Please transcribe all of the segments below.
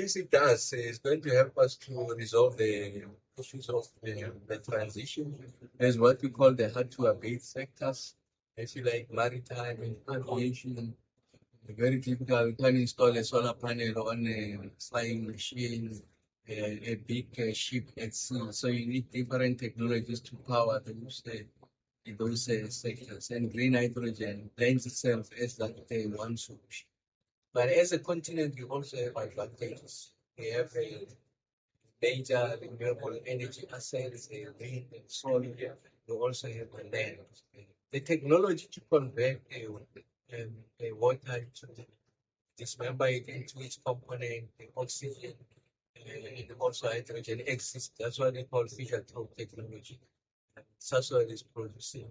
Yes, it does. It's going to help us to resolve the issues of the transition. There's what we call the hard to abate sectors. If you like maritime and aviation, very typical. You can install a solar panel on a flying machine, a big ship at sea. So you need different technologies to power those sectors. And green hydrogen lends itself as that one solution. But as a continent, we also have advantages. We have a major renewable energy assets, wind and solar. We also have the land. The technology to convert water to dismember it into its component, the oxygen, and also hydrogen exists. That's what they call Fischer-Tropsch technology. Sasol is producing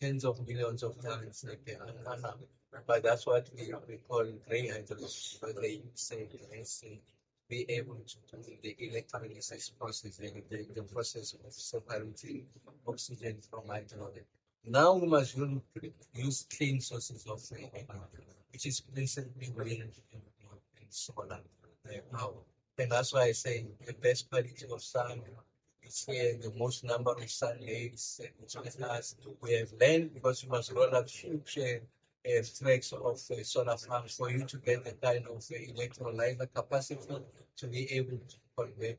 tens of millions of tons per annum. But that's what we call gray hydrogen. So they say be able to do the electrolysis process, the process of separating oxygen from hydrogen. Now we must use clean sources of energy, which is principally wind and solar power. And that's why I say the best quality of sun is here, the most number of sun days with us. We have land because we must roll out huge tracks of solar farms for you to get the kind of electrolyzer capacity to be able to convert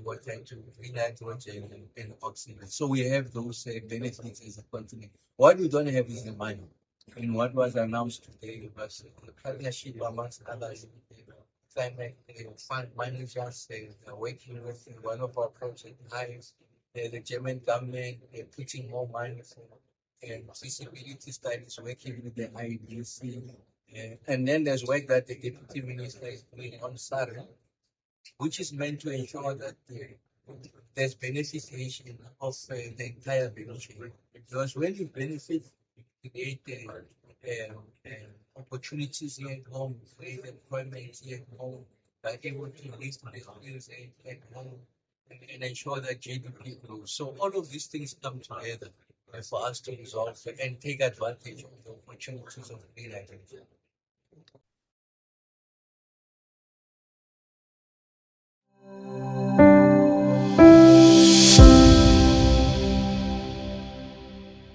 water into green hydrogen and oxygen. So we have those benefits as a continent. What we don't have is the money. And what was announced today was a partnership amongst others, climate fund managers working with one of our project hives, the German government putting more money for feasibility studies, working with the IDC. And then there's work that the deputy minister is doing on SARA, which is meant to ensure that there's beneficiation of the entire benefit. Because when you benefit, you create opportunities here at home, create employment here at home, are able to list the skills at home and ensure that GDP grows. So all of these things come together for us to resolve and take advantage of the opportunities of green hydrogen.